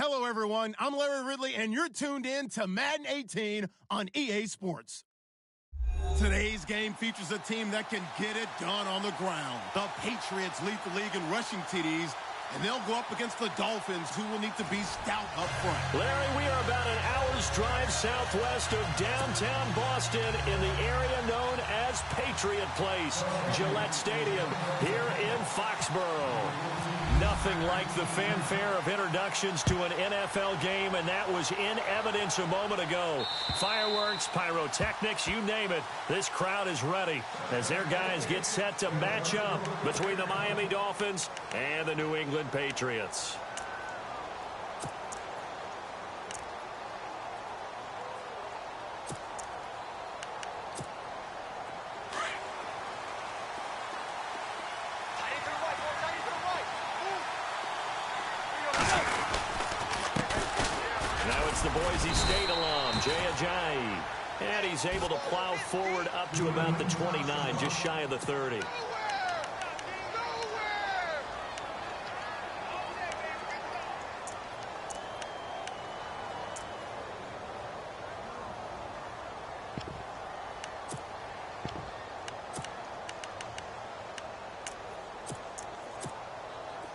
Hello, everyone. I'm Larry Ridley, and you're tuned in to Madden 18 on EA Sports. Today's game features a team that can get it done on the ground. The Patriots lead the league in rushing TDs, and they'll go up against the Dolphins, who will need to be stout up front. Larry, we are about an hour's drive southwest of downtown Boston in the area known as Patriot Place, Gillette Stadium, here in Foxborough. Nothing like the fanfare of introductions to an NFL game, and that was in evidence a moment ago. Fireworks, pyrotechnics, you name it. This crowd is ready as their guys get set to match up between the Miami Dolphins and the New England Patriots. The Boise State alum, Jay Ajayi. And he's able to plow forward up to about the 29, just shy of the 30.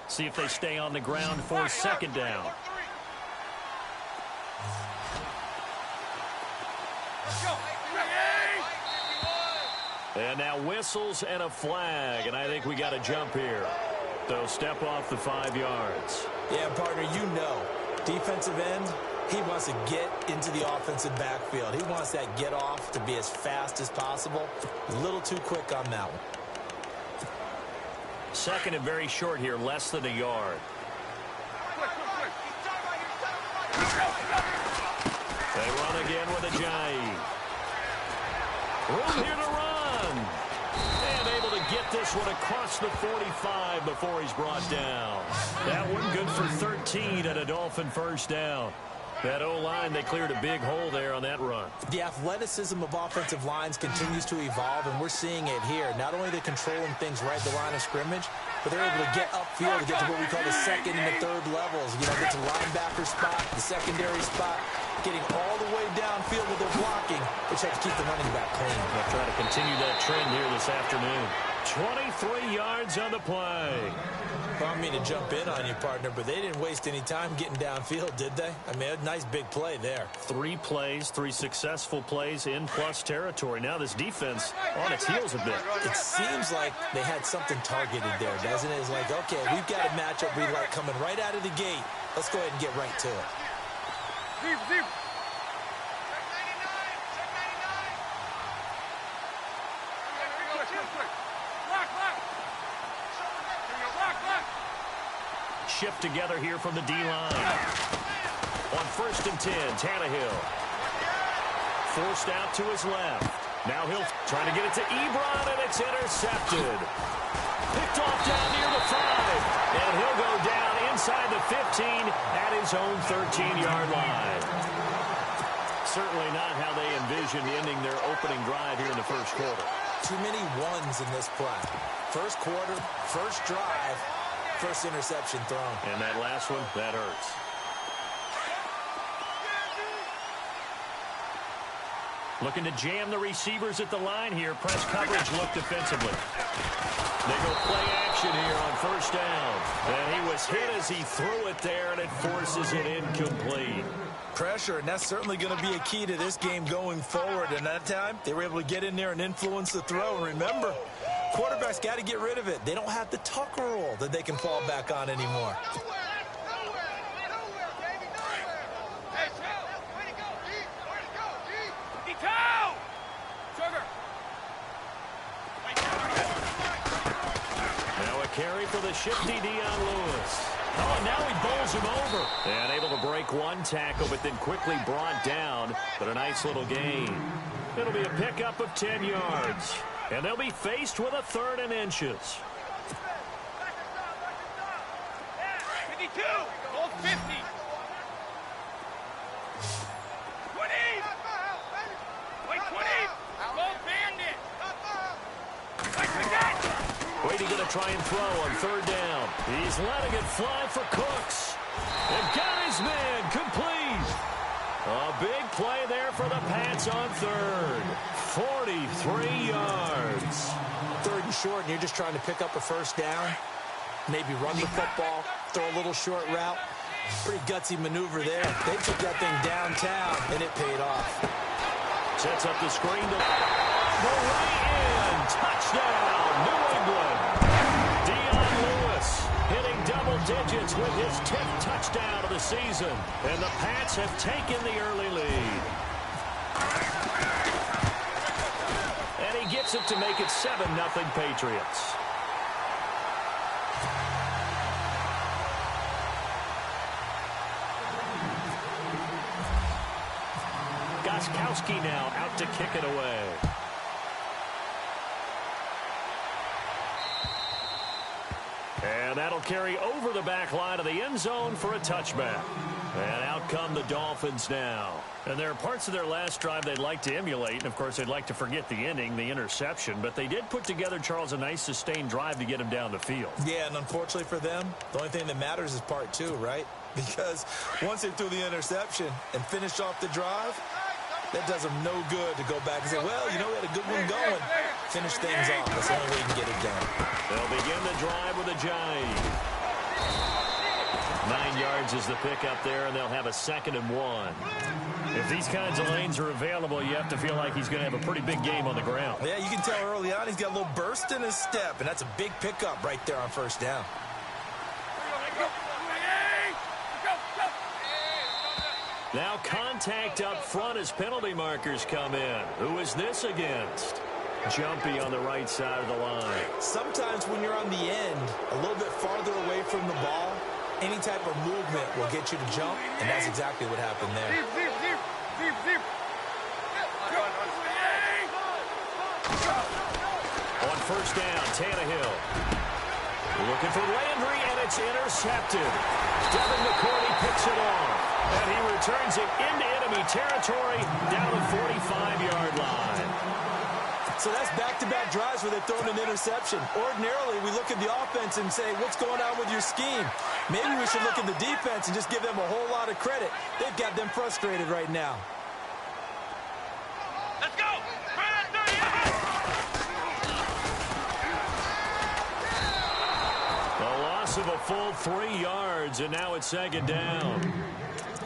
See if they stay on the ground for second down. And now whistles and a flag, and I think we got a jump here. So step off the 5 yards. Yeah, partner, you know, defensive end, he wants to get into the offensive backfield. He wants that get off to be as fast as possible. A little too quick on that one. Second and very short here, less than a yard. They run again with Ajayi. Room here to run. And able to get this one across the 45 before he's brought down. That one good for 13 at a Dolphin first down. That O-line, they cleared a big hole there on that run. The athleticism of offensive lines continues to evolve, and we're seeing it here. Not only are they controlling things right at the line of scrimmage, but they're able to get upfield to get to what we call the second and the third levels. You know, get to linebacker spot, the secondary spot, getting all the way downfield with their blocking, which helps keep the running back clean. They'll try to continue that trend here this afternoon. 23 yards on the play. Well, I don't mean to jump in on you, partner, but they didn't waste any time getting downfield, did they? I mean, a nice big play there. 3 plays, 3 successful plays in plus territory. Now this defense on its heels a bit. It seems like they had something targeted there, doesn't it? It's like, okay, we've got a matchup we like coming right out of the gate. Let's go ahead and get right to it. Deep. Shift together here from the D-line. On 1st and 10, Tannehill. Forced out to his left. Now he'll try to get it to Ebron, and it's intercepted. Picked off down near the 5. And he'll go down inside the 15 at his own 13-yard line. Certainly not how they envisioned ending their opening drive here in the first quarter. Too many ones in this play. First quarter, first drive, first interception thrown. And that last one, that hurts. Looking to jam the receivers at the line here. Press coverage look defensively. They go play action here on first down. And he was hit as he threw it there, and it forces it incomplete. Pressure, and that's certainly going to be a key to this game going forward. And that time, they were able to get in there and influence the throw. And remember, quarterbacks got to get rid of it. They don't have the tuck rule that they can fall back on anymore. Now a carry for the shifty Dion Lewis. Oh, and now he bowls him over. And able to break one tackle, but then quickly brought down. But a nice little gain. It'll be a pickup of 10 yards. And they'll be faced with a 3rd and inches. 52, goal 50. 20. Wait, 20. Goal bandit. Brady going to try and throw on 3rd down. He's letting it fly for Cooks. And got his man complete. A big play there for the Pats on third. 43 yards. Third and short, and you're just trying to pick up a first down. Maybe run the football, throw a little short route. Pretty gutsy maneuver there. They took that thing downtown, and it paid off. Sets up the screen to the way in. Touchdown, New England. Dion Lewis hitting double digits with his 10th touchdown of the season. And the Pats have taken the early lead. And he gets it to make it 7-0 Patriots. Gostkowski now out to kick it away. And that'll carry over the back line of the end zone for a touchback. And out come the Dolphins now. And there are parts of their last drive they'd like to emulate. And, of course, they'd like to forget the ending, the interception. But they did put together, Charles, a nice sustained drive to get him down the field. Yeah, and unfortunately for them, the only thing that matters is part two, right? Because once they threw the interception and finished off the drive, that does them no good to go back and say, well, you know, we had a good one going. Finish things off. That's the only way you can get it done. They'll begin the drive with a jive. 9 yards is the pickup there, and they'll have a 2nd and 1. If these kinds of lanes are available, you have to feel like he's going to have a pretty big game on the ground. Yeah, you can tell early on he's got a little burst in his step, and that's a big pickup right there on first down. Now contact up front as penalty markers come in. Who is this against? Jumpy on the right side of the line. Sometimes when you're on the end, a little bit farther away from the ball, any type of movement will get you to jump, and that's exactly what happened there. On first down, Tannehill. Looking for Landry, and it's intercepted. Devin McCourty picks it off. And he returns it into enemy territory down the 45-yard line. So that's back-to-back drives where they've thrown an interception. Ordinarily, we look at the offense and say, what's going on with your scheme? Maybe we should look at the defense and just give them a whole lot of credit. They've got them frustrated right now. Let's go! A loss of a full 3 yards, and now it's 2nd down.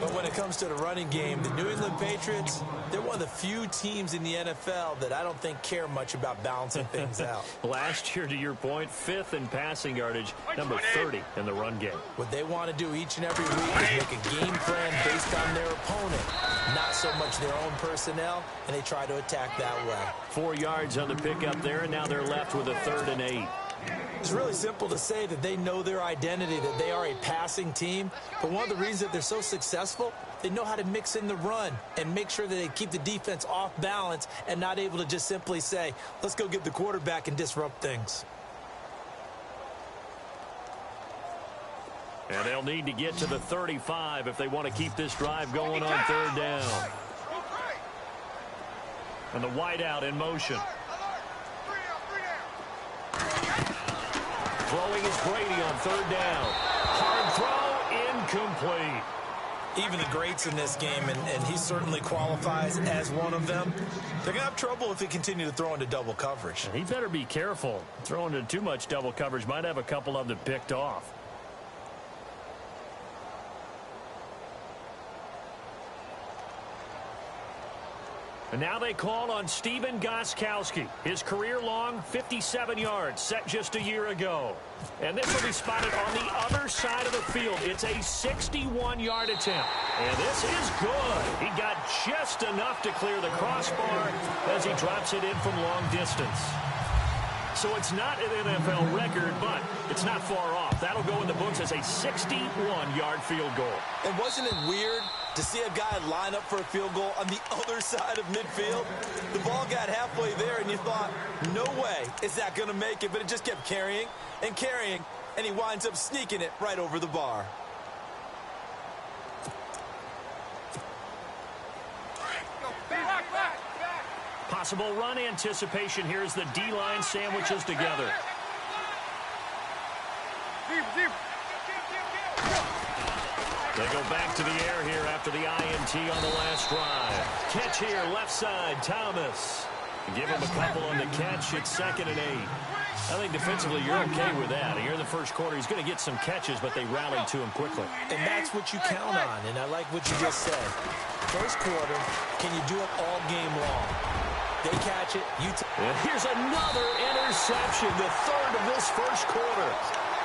But when it comes to the running game, the New England Patriots, they're one of the few teams in the NFL that I don't think care much about balancing things out. Last year, to your point, 5th in passing yardage, number 30 in the run game. What they want to do each and every week is make a game plan based on their opponent, not so much their own personnel, and they try to attack that way. 4 yards on the pickup there, and now they're left with a 3rd and 8. It's really simple to say that they know their identity, that they are a passing team. But one of the reasons that they're so successful, they know how to mix in the run and make sure that they keep the defense off balance and not able to just simply say, let's go get the quarterback and disrupt things. And they'll need to get to the 35 if they want to keep this drive going on 3rd down. And the wideout in motion. Throwing is Brady on 3rd down. Hard throw, incomplete. Even the greats in this game, and he certainly qualifies as one of them, they're going to have trouble if they continue to throw into double coverage. He better be careful. Throwing into too much double coverage might have a couple of them picked off. And now they call on Stephen Gostkowski. His career-long 57 yards set just a year ago. And this will be spotted on the other side of the field. It's a 61-yard attempt. And this is good. He got just enough to clear the crossbar as he drops it in from long distance. So it's not an NFL record, but it's not far off. That'll go in the books as a 61-yard field goal. And wasn't it weird to see a guy line up for a field goal on the other side of midfield? The ball got halfway there, and you thought, no way is that going to make it, but it just kept carrying and carrying, and he winds up sneaking it right over the bar. Possible run anticipation here as the D-line sandwiches together. They go back to the air here after the INT on the last drive. Catch here, left side, Thomas. Give him a couple on the catch. It's 2nd and 8. I think defensively you're okay with that. Here in the first quarter, he's going to get some catches, but they rallied to him quickly. And that's what you count on, and I like what you just said. First quarter, can you do it all game long? They catch it. And here's another interception, the 3rd of this first quarter.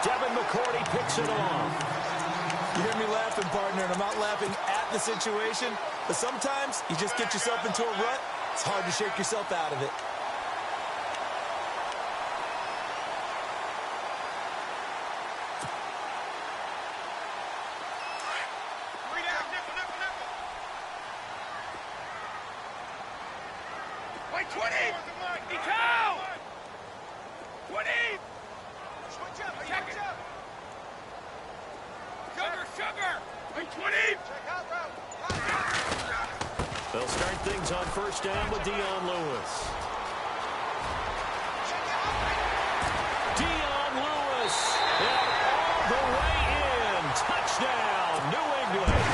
Devin McCourty picks it off. You hear me laughing, partner, and I'm not laughing at the situation, but sometimes you just get yourself into a rut. It's hard to shake yourself out of it. Wait, 20! 22! 20! Switch up, check it. Sugar! Wait, 20! They'll start things on first down with Dion Lewis. Dion Lewis, and all the way in. Touchdown, New England.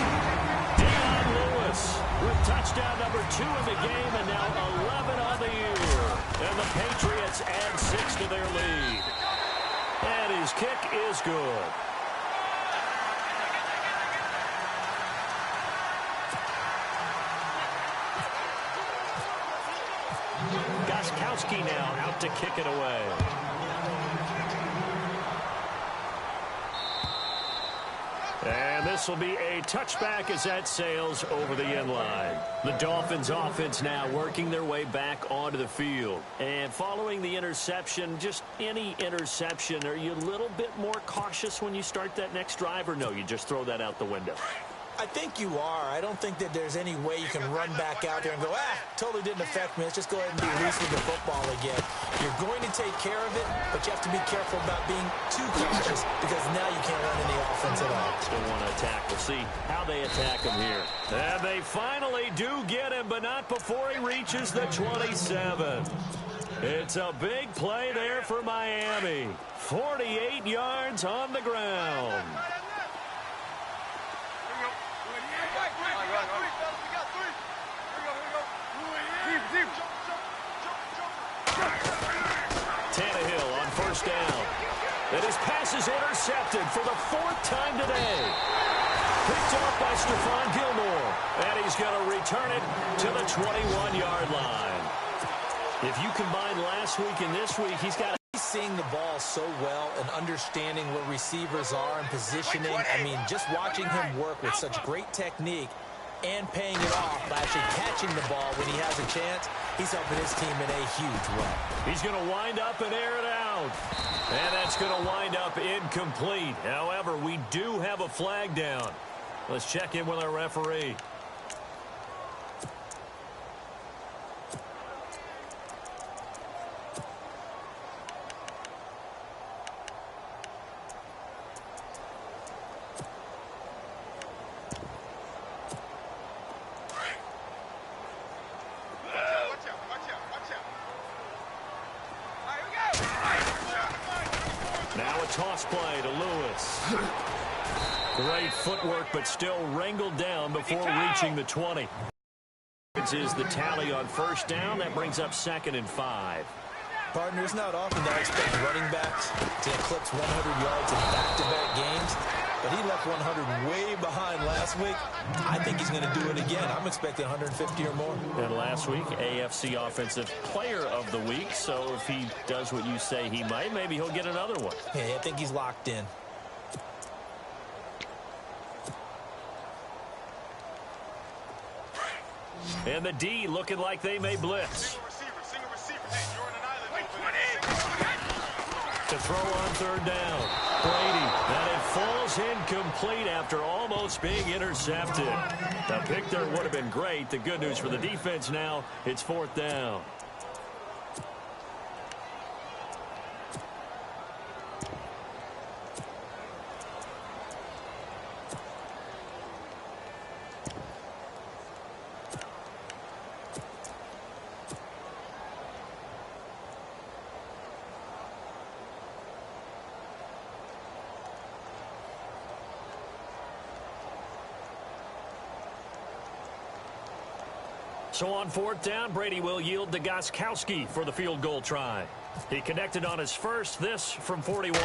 Dion Lewis with touchdown number 2 in the game, and now 11 on the year. And the Patriots add 6 to their lead. And his kick is good. Goskowski now out to kick it away. And this will be a touchback as that sails over the end line. The Dolphins offense now working their way back onto the field. And following the interception, just any interception, are you a little bit more cautious when you start that next drive, or no, you just throw that out the window? I think you are. I don't think that there's any way you can run back out there and go, totally didn't affect me. Let's just go ahead and be loose with the football again. You're going to take care of it, but you have to be careful about being too cautious because now you can't run any offense at all. Still want to attack. We'll see how they attack him here. And they finally do get him, but not before he reaches the 27. It's a big play there for Miami. 48 yards on the ground. Tannehill on first down. And his pass is intercepted for the 4th time today. Picked off by Stephon Gilmore. And he's going to return it to the 21-yard line. If you combine last week and this week, he's seeing the ball so well and understanding where receivers are and positioning. I mean, just watching him work with such great technique and paying it off by actually catching the ball when he has a chance, he's helping his team in a huge way. He's going to wind up and air it out. And that's going to wind up incomplete. However, we do have a flag down. Let's check in with our referee. Toss play to Lewis. Great footwork, but still wrangled down before reaching the 20. This is the tally on first down. That brings up 2nd and 5. Partner, it's not often that I expect running backs to eclipse 100 yards in back-to-back games, but he left 100 way behind last week. I think he's going to do it again. I'm expecting 150 or more. And last week, AFC Offensive Player of the Week. So if he does what you say he might, maybe he'll get another one. Yeah, I think he's locked in. And the D looking like they may blitz. Single receiver. Hey, you're on an island. Wait, 20! To throw on third down. Brady, and it falls incomplete after almost being intercepted. The pick there would have been great. The good news for the defense now, it's 4th down. So on fourth down, Brady will yield to Gostkowski for the field goal try. He connected on his first, this from 41.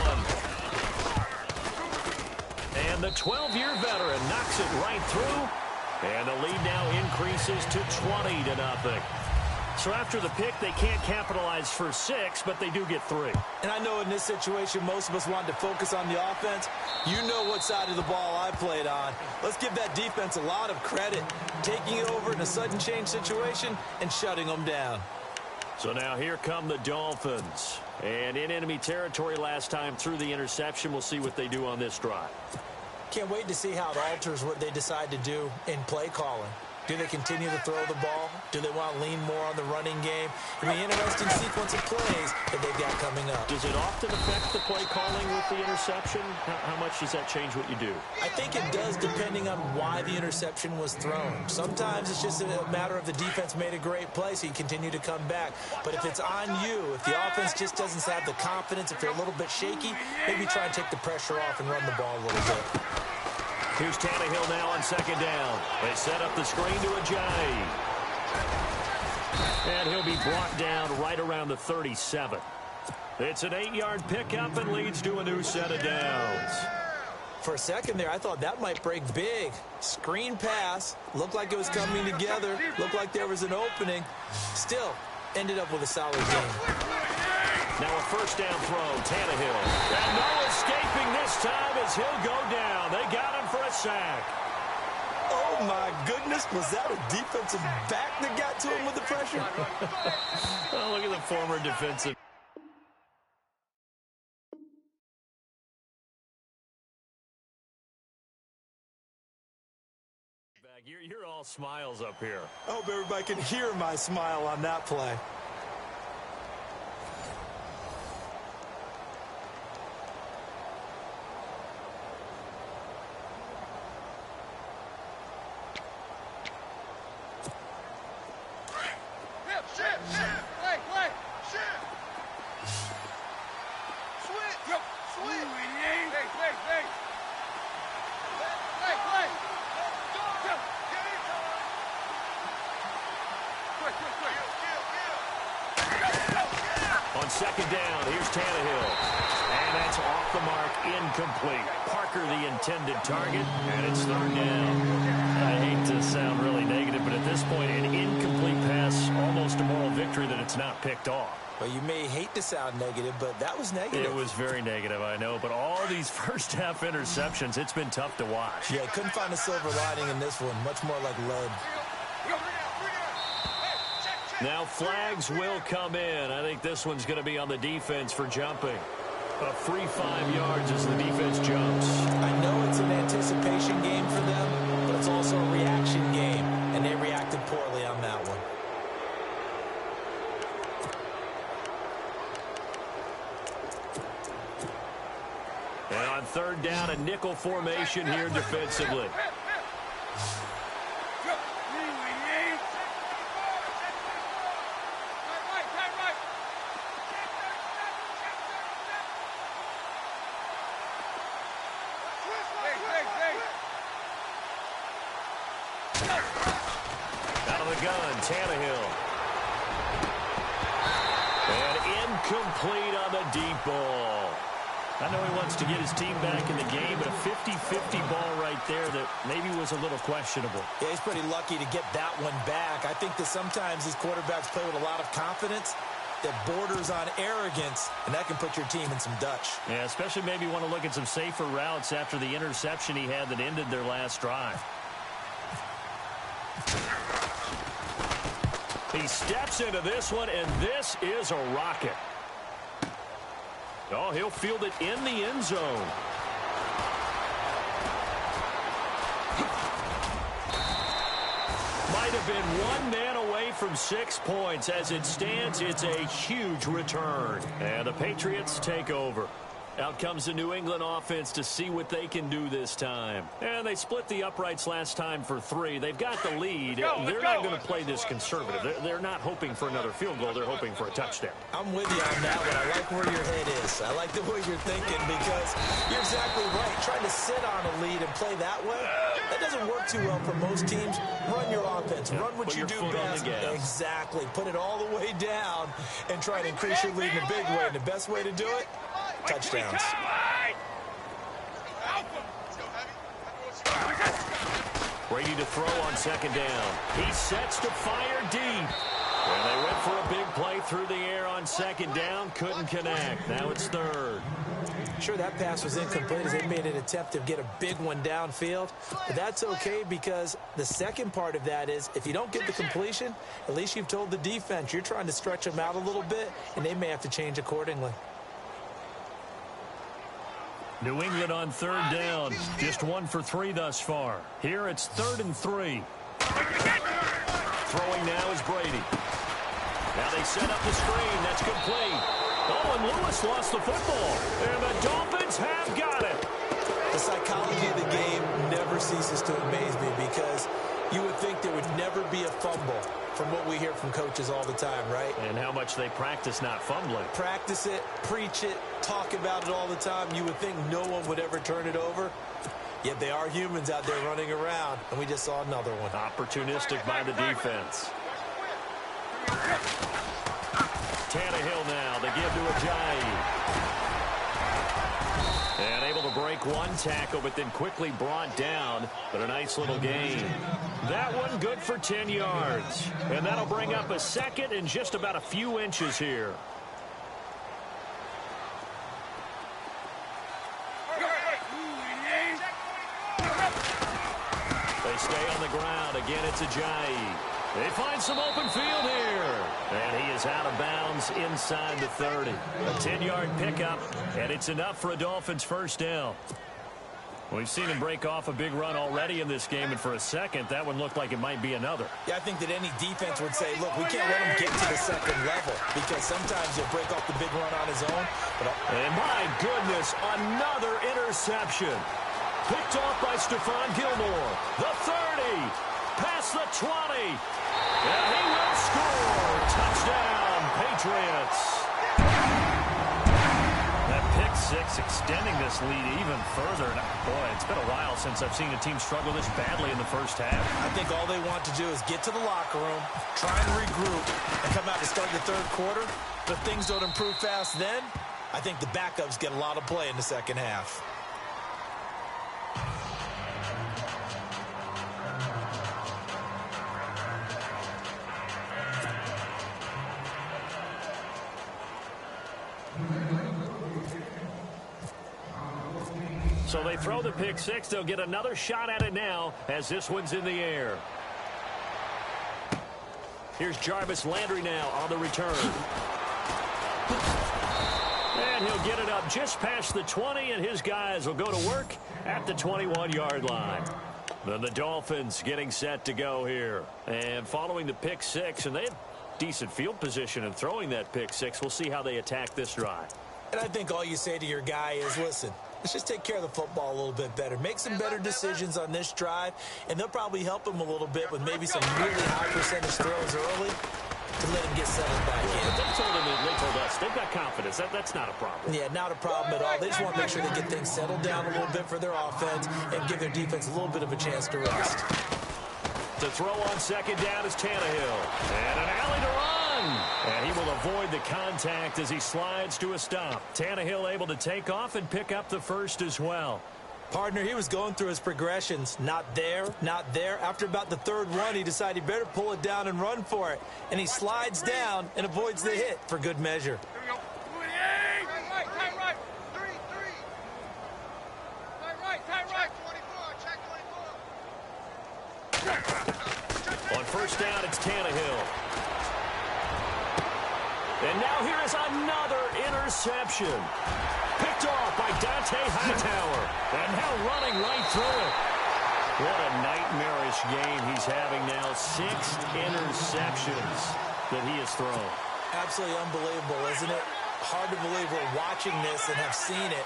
And the 12-year veteran knocks it right through. And the lead now increases to 20-0. So after the pick, they can't capitalize for 6, but they do get 3. And I know in this situation, most of us wanted to focus on the offense. You know what side of the ball I played on. Let's give that defense a lot of credit, taking it over in a sudden change situation and shutting them down. So now here come the Dolphins. And in enemy territory last time through the interception. We'll see what they do on this drive. Can't wait to see how it alters what they decide to do in play calling. Do they continue to throw the ball? Do they want to lean more on the running game? It'll be an interesting sequence of plays that they've got coming up. Does it often affect the play calling with the interception? How much does that change what you do? I think it does depending on why the interception was thrown. Sometimes it's just a matter of the defense made a great play, so you continue to come back. But if it's on you, if the offense just doesn't have the confidence, if they're a little bit shaky, maybe try and take the pressure off and run the ball a little bit. Here's Tannehill now on second down. They set up the screen to Ajayi. And he'll be brought down right around the 37. It's an 8-yard pickup and leads to a new set of downs. For a second there, I thought that might break big. Screen pass. Looked like it was coming together. Looked like there was an opening. Still, ended up with a solid game. Now a first down throw, Tannehill. And no escaping this time as he'll go down. They got him for a sack. Oh, my goodness. Was that a defensive back that got to him with the pressure? Oh, look at the former defensive. You're all smiles up here. I hope everybody can hear my smile on that play. On second down, here's Tannehill. And that's off the mark, incomplete. Parker the intended target, and it's third down. I hate to sound really negative, but at this point, an incomplete pass, almost a moral victory that it's not picked off. Well, you may hate to sound negative, but that was negative. It was very negative, I know. But all these first-half interceptions, it's been tough to watch. Yeah, couldn't find a silver lining in this one. Much more like lead. Now flags will come in. I think this one's going to be on the defense for jumping. A free 5 yards as the defense jumps. I know it's an anticipation game for them, but it's also a reaction game, and they reacted poorly on that one. And on third down, a nickel formation here defensively. Out of the gun, Tannehill. And incomplete on the deep ball. I know he wants to get his team back in the game, but a 50-50 ball right there that maybe was a little questionable. Yeah, he's pretty lucky to get that one back. I think that sometimes these quarterbacks play with a lot of confidence that borders on arrogance, and that can put your team in some Dutch. Yeah, especially maybe want to look at some safer routes after the interception he had that ended their last drive. He steps into this one, and this is a rocket. Oh, he'll field it in the end zone. Might have been one man away from 6 points. As it stands, it's a huge return. And the Patriots take over. Out comes the New England offense to see what they can do this time. And they split the uprights last time for 3. They've got the lead. They're not going to play this conservative. They're not hoping for another field goal. They're hoping for a touchdown. I'm with you on that one. I like where your head is. I like the way you're thinking because you're exactly right. Trying to sit on a lead and play that way, that doesn't work too well for most teams. Run your offense. Run what you do best. Exactly. Put it all the way down and try to increase your lead in a big way. And the best way to do it, touchdowns. Brady to throw on second down. He sets to fire deep. And they went for a big play through the air on second down. Couldn't connect. Now it's third. Sure, that pass was incomplete as they made an attempt to get a big one downfield. But that's okay because the second part of that is if you don't get the completion, at least you've told the defense you're trying to stretch them out a little bit, and they may have to change accordingly. New England on third down. Just 1 for 3 thus far. Here it's 3rd and 3. Throwing now is Brady. Now they set up the screen. That's complete. Oh, and Lewis lost the football. And the Dolphins have got it. The psychology of the game never ceases to amaze me because you would think there would never be a fumble from what we hear from coaches all the time, right? And how much they practice not fumbling. Practice it, preach it, talk about it all the time. You would think no one would ever turn it over. Yet they are humans out there running around, and we just saw another one. Opportunistic by the defense. Tannehill now, they give to Ajayi. And able to break one tackle, but then quickly brought down. But a nice little gain. That one good for 10 yards. And that'll bring up a second and just about a few inches here. They stay on the ground. Again, it's Ajayi. They find some open field here. And he is out of bounds inside the 30. A 10-yard pickup, and it's enough for a Dolphins first down. We've seen him break off a big run already in this game, and for a second, that one looked like it might be another. Yeah, I think that any defense would say, look, we can't let him get to the second level because sometimes he'll break off the big run on his own. And my goodness, another interception. Picked off by Stephon Gilmore. The 30, past the 20, and he will score. Touchdown, Patriots. That pick six extending this lead even further. And boy, it's been a while since I've seen a team struggle this badly in the first half. I think all they want to do is get to the locker room, try and regroup, and come out to start the third quarter. But if things don't improve fast then, I think the backups get a lot of play in the second half. So they throw the pick six. They'll get another shot at it now as this one's in the air. Here's Jarvis Landry now on the return. And he'll get it up just past the 20, and his guys will go to work at the 21-yard line. Then the Dolphins getting set to go here. And following the pick six, and they have decent field position in throwing that pick six. We'll see how they attack this drive. And I think all you say to your guy is, listen, let's just take care of the football a little bit better. Make some better decisions on this drive, and they'll probably help him a little bit with maybe some really high percentage throws early to let him get settled back in. They told us they've got confidence. That's not a problem. Yeah, not a problem at all. They just want to make sure they get things settled down a little bit for their offense and give their defense a little bit of a chance to rest. To throw on second down is Tannehill. And an alley to run. And he will avoid the contact as he slides to a stop. Tannehill able to take off and pick up the first as well. Partner, he was going through his progressions. Not there, not there. After about the third one, he decided he better pull it down and run for it. And he slides down and avoids the hit for good measure. On first down, it's Tannehill. And now here is another interception. Picked off by Dante Hightower. And now running right through it. What a nightmarish game he's having now. 6 interceptions that he has thrown. Absolutely unbelievable, isn't it? Hard to believe we're watching this and have seen it.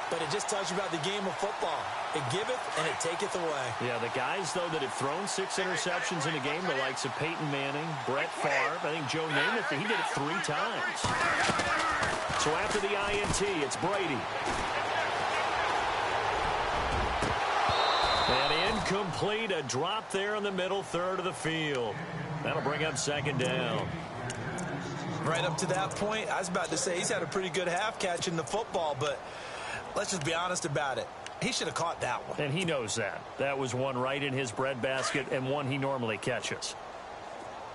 But it just tells you about the game of football. It giveth and it taketh away. Yeah, the guys, though, that have thrown 6 interceptions in a game, the likes of Peyton Manning, Brett Favre, I think Joe Namath, he did it 3 times. So after the INT, it's Brady. And Incomplete. A drop there in the middle third of the field. That'll bring up second down. Right up to that point, I was about to say he's had a pretty good half catching the football, but let's just be honest about it. He should have caught that one. And he knows that. That was one right in his breadbasket and one he normally catches.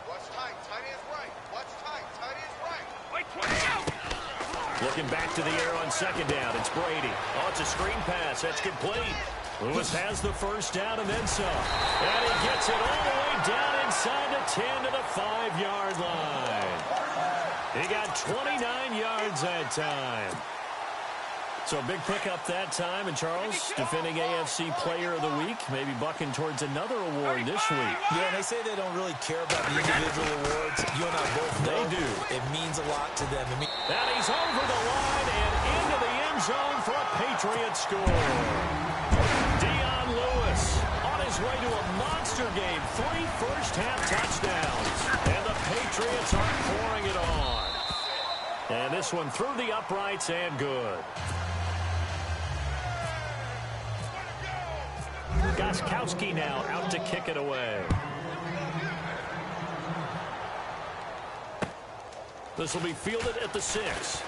Watch tight. Tight is right. Watch tight. Tight is right. Wait, 20 out. Looking back to the air on second down. It's Brady. Oh, it's a screen pass. That's complete. Lewis has the first down and then some. And he gets it all the way down inside the 10 to the 5-yard line. He got 29 yards that time. So a big pickup that time. And Charles, defending AFC Player of the Week, maybe bucking towards another award this week. Yeah, and they say they don't really care about the individual awards. You and I both know they do. It means a lot to them. And he's over the line and into the end zone for a Patriots score. Dion Lewis on his way to a monster game. 3 first-half touchdowns. And the Patriots are pouring it on. And this one through the uprights and good. Gostkowski now out to kick it away. This will be fielded at the 6.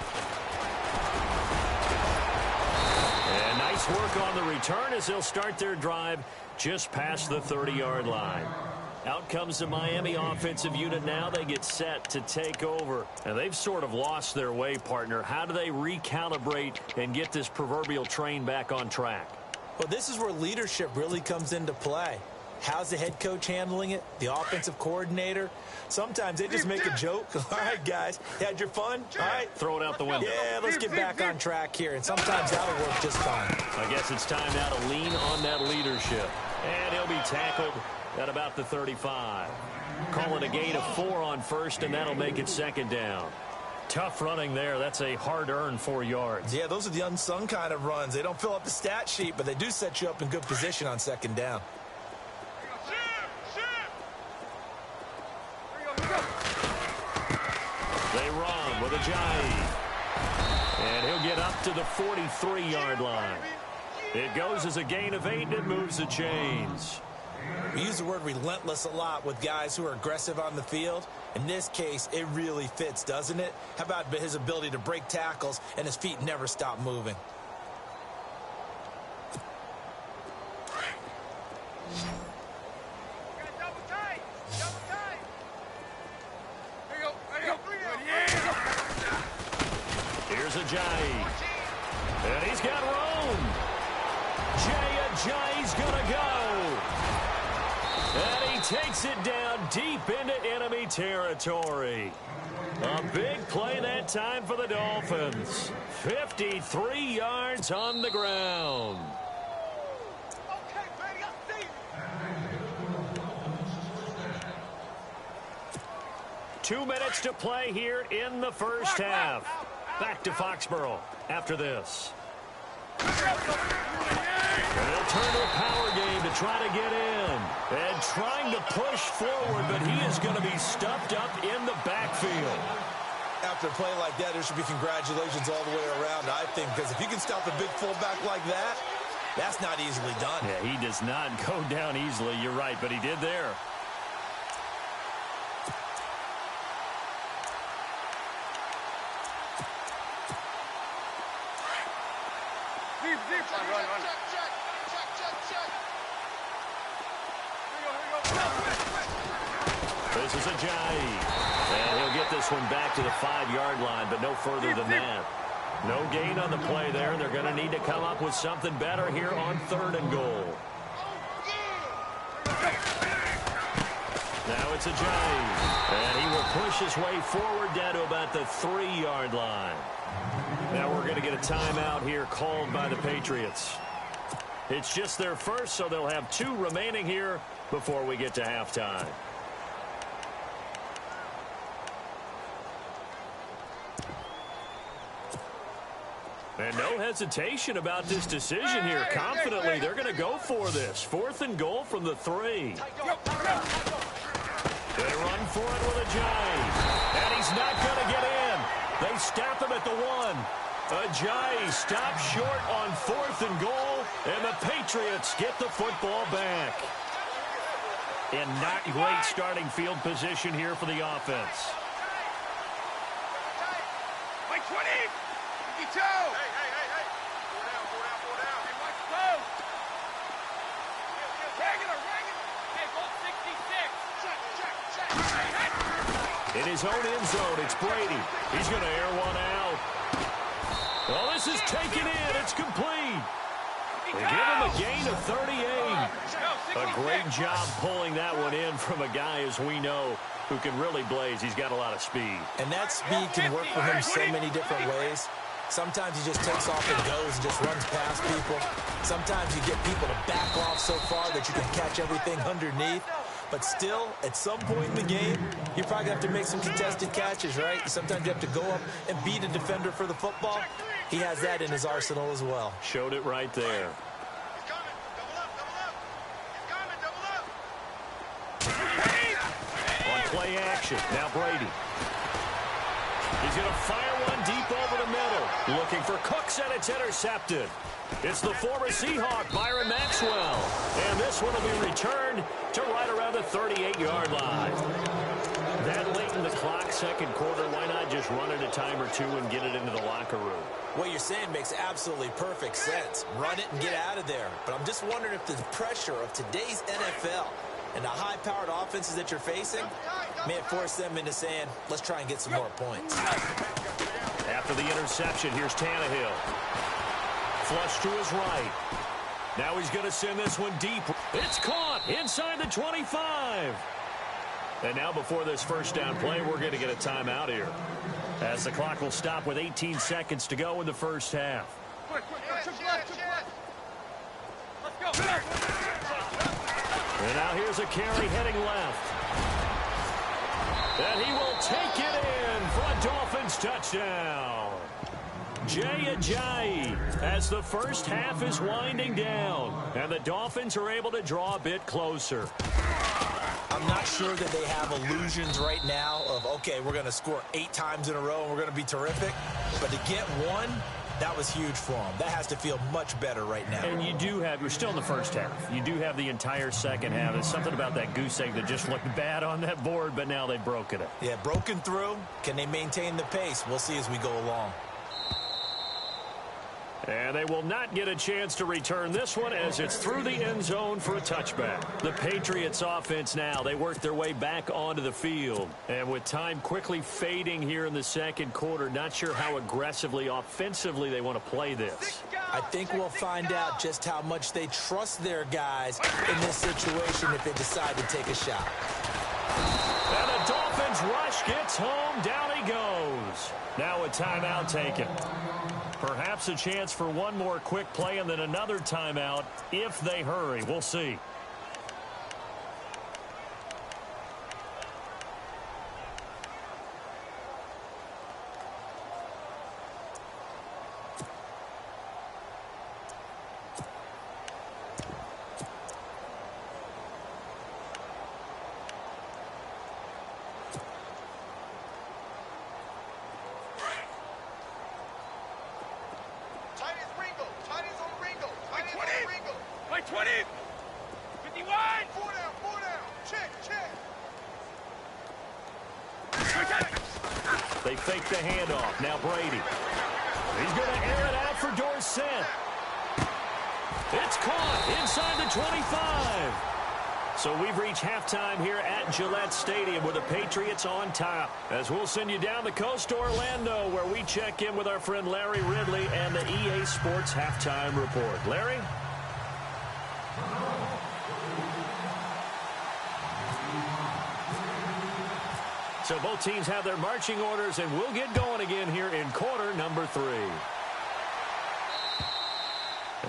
And nice work on the return as they'll start their drive just past the 30-yard line. Out comes the Miami offensive unit now. They get set to take over. And they've sort of lost their way, partner. How do they recalibrate and get this proverbial train back on track? Well, this is where leadership really comes into play. How's the head coach handling it? The offensive coordinator? Sometimes they just make a joke. All right, guys, had your fun? All right. Throw it out the window. Yeah, let's get back on track here. And sometimes that'll work just fine. I guess it's time now to lean on that leadership. And he'll be tackled at about the 35. Call it a gain of 4 on first, and that'll make it second down. Tough running there. That's a hard-earned 4 yards. Yeah, those are the unsung kind of runs. They don't fill up the stat sheet, but they do set you up in good position on second down. They run with Ajayi. And he'll get up to the 43-yard line. It goes as a gain of 8, and it moves the chains. We use the word relentless a lot with guys who are aggressive on the field. In this case, it really fits, doesn't it? How about his ability to break tackles and his feet never stop moving? Here's Ajayi. And he's got room. Ajayi's going to go. And he takes it down deep into enemy territory. A big play that time for the Dolphins. 53 yards on the ground. Okay, buddy, I see you. 2 minutes to play here in the first half. Back to Foxborough after this. And they'll turn to a power game to try to get in. And trying to push forward, but he is going to be stuffed up in the backfield. After a play like that, there should be congratulations all the way around, I think, because if you can stop a big fullback like that, that's not easily done. Yeah, he does not go down easily. You're right, but he did there. Run. Check. This is Ajayi. And he'll get this one back to the 5-yard line, but no further than that. No gain on the play there. They're going to need to come up with something better here on 3rd and goal. Now it's Ajayi. And he will push his way forward down to about the 3-yard line. Now we're going to get a timeout here called by the Patriots. It's just their first, so they'll have 2 remaining here before we get to halftime. And no hesitation about this decision here. Confidently, they're going to go for this. 4th and goal from the 3. They run for it with Ajayi. And he's not going to get in. They stop him at the 1. Ajayi stopped short on 4th and goal. And the Patriots get the football back. And not great starting field position here for the offense. Like 20! 52! Hey. 4 down. Hey, watch those! Regular. Hey, bolt 66. Check. In his own end zone, it's Brady. He's going to air one out. Well, this is taken in. It's complete. They give him a gain of 38. A great job pulling that one in from a guy, as we know, who can really blaze. He's got a lot of speed. And that speed can work for him so many different ways. Sometimes he just takes off and goes and just runs past people. Sometimes you get people to back off so far that you can catch everything underneath. But still, at some point in the game, you probably have to make some contested catches, right? Sometimes you have to go up and beat a defender for the football. He has that in his arsenal as well. Showed it right there. He's coming. Double up. He's coming. On play action, now Brady. He's going to fire one deep over the middle. Looking for Cooks, and it's intercepted. It's the former Seahawk, Byron Maxwell. And this one will be returned to right around the 38-yard line. That late in the clock, second quarter, why not just run it a time or two and get it into the locker room? What you're saying makes absolutely perfect sense. Run it and get out of there. But I'm just wondering if the pressure of today's NFL and the high-powered offenses that you're facing may force them into saying, let's try and get some more points. After the interception, here's Tannehill. Flush to his right. Now he's going to send this one deep. It's caught inside the 25. And now before this first down play, we're going to get a timeout here, as the clock will stop with 18 seconds to go in the first half. Quick. Let's go. And now here's a carry heading left. And he will take it in for a Dolphins touchdown. Jay Ajayi, as the first half is winding down, and the Dolphins are able to draw a bit closer. I'm not sure that they have illusions right now of, okay, we're going to score 8 times in a row and we're going to be terrific. But to get one, that was huge for them. That has to feel much better right now. And you're still in the first half. You do have the entire second half. There's something about that goose egg that just looked bad on that board, but now they've broken it. Yeah, broken through. Can they maintain the pace? We'll see as we go along. And they will not get a chance to return this one, as it's through the end zone for a touchback. The Patriots offense now, they work their way back onto the field. And with time quickly fading here in the second quarter, not sure how aggressively, offensively they want to play this. I think we'll find out just how much they trust their guys in this situation if they decide to take a shot. And the Dolphins rush gets home. Down he goes. Now a timeout taken. Perhaps a chance for one more quick play and then another timeout if they hurry. We'll see. Like 20! 51! 4 down! Check! They fake the handoff. Now Brady. He's going to air it out for Dorsett. It's caught inside the 25. So we've reached halftime here at Gillette Stadium with the Patriots on top. As we'll send you down the coast to Orlando, where we check in with our friend Larry Ridley and the EA Sports Halftime Report. Larry? So both teams have their marching orders, and we'll get going again here in quarter number 3.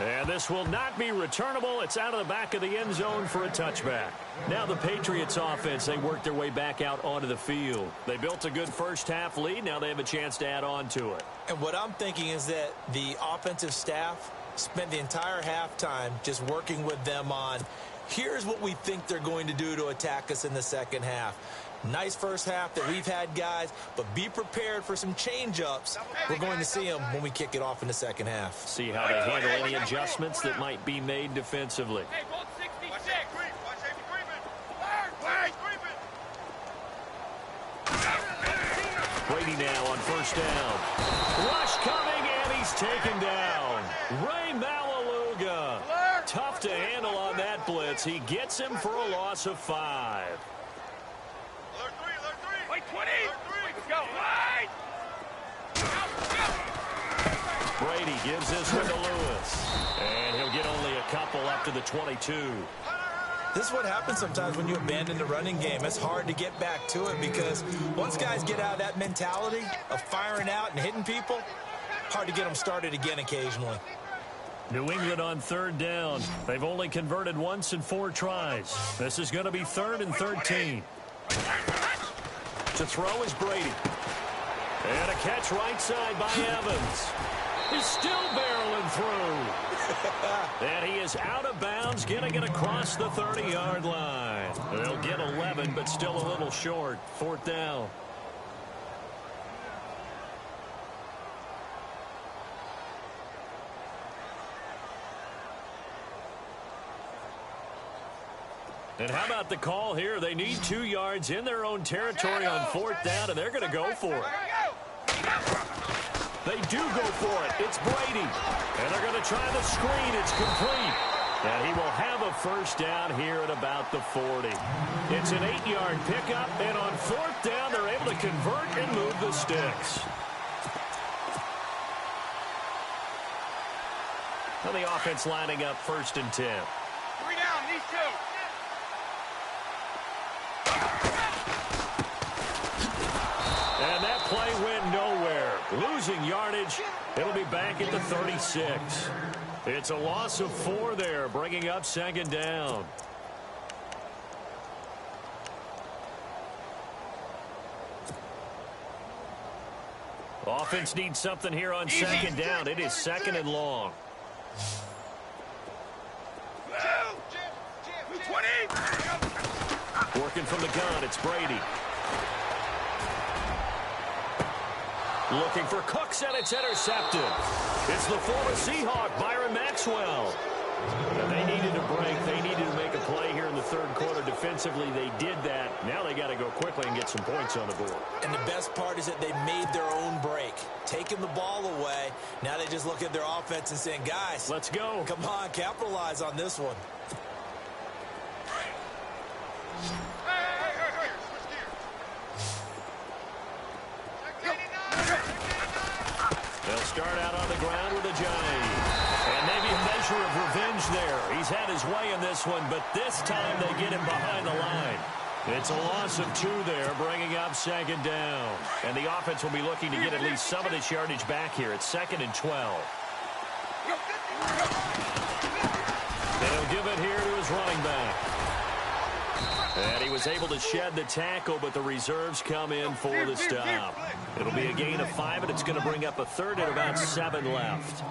And this will not be returnable. It's out of the back of the end zone for a touchback. Now the Patriots offense, they work their way back out onto the field. They built a good first half lead. Now they have a chance to add on to it. And what I'm thinking is that the offensive staff spent the entire halftime just working with them on Here's what we think they're going to do to attack us in the second half. Nice first half that we've had, guys, but be prepared for some change-ups. We're going to see them when we kick it off in the second half. See how they handle any adjustments that might be made defensively. Brady now on first down. Rush coming, and he's taken down. Ray Malaluga. Tough to handle on that blitz. He gets him for a loss of 5. Wait, 20. Let's go. Wide. Brady gives this one to Lewis. And he'll get only a couple up to the 22. This is what happens sometimes when you abandon the running game. It's hard to get back to it because once guys get out of that mentality of firing out and hitting people, hard to get them started again occasionally. New England on third down. They've only converted once in 4 tries. This is going to be 3rd and 13. To throw is Brady. And a catch right side by Evans. He's still barreling through. And he is out of bounds, getting it across the 30-yard line. They'll get 11, but still a little short. 4th down. And how about the call here? They need 2 yards in their own territory on 4th down, and they're going to go for it. They do go for it. It's Brady. And they're going to try the screen. It's complete. And he will have a first down here at about the 40. It's an 8-yard pickup, and on 4th down, they're able to convert and move the sticks. And the offense lining up 1st and 10. 3 down, these 2. And that play went nowhere. Losing yardage. It'll be back at the 36. It's a loss of 4 there, bringing up 2nd down. Offense needs something here on 2nd down. It is 2nd and long. 20. Working from the gun, it's Brady. Looking for Cooks, and it's intercepted. It's the former Seahawk, Byron Maxwell. And they needed a break. They needed to make a play here in the 3rd quarter. Defensively, they did that. Now they got to go quickly and get some points on the board. And the best part is that they made their own break. Taking the ball away. Now they just look at their offense and saying, guys, let's go. Come on, capitalize on this one. They'll start out on the ground with a giant. And maybe a measure of revenge there. He's had his way in this one, but this time they get him behind the line. It's a loss of 2 there, bringing up 2nd down. And the offense will be looking to get at least some of this yardage back here. It's 2nd and 12. And he'll give it here to his running back. And he was able to shed the tackle, but the reserves come in for the stop. It'll be a gain of 5, and it's going to bring up a 3rd and about 7 left.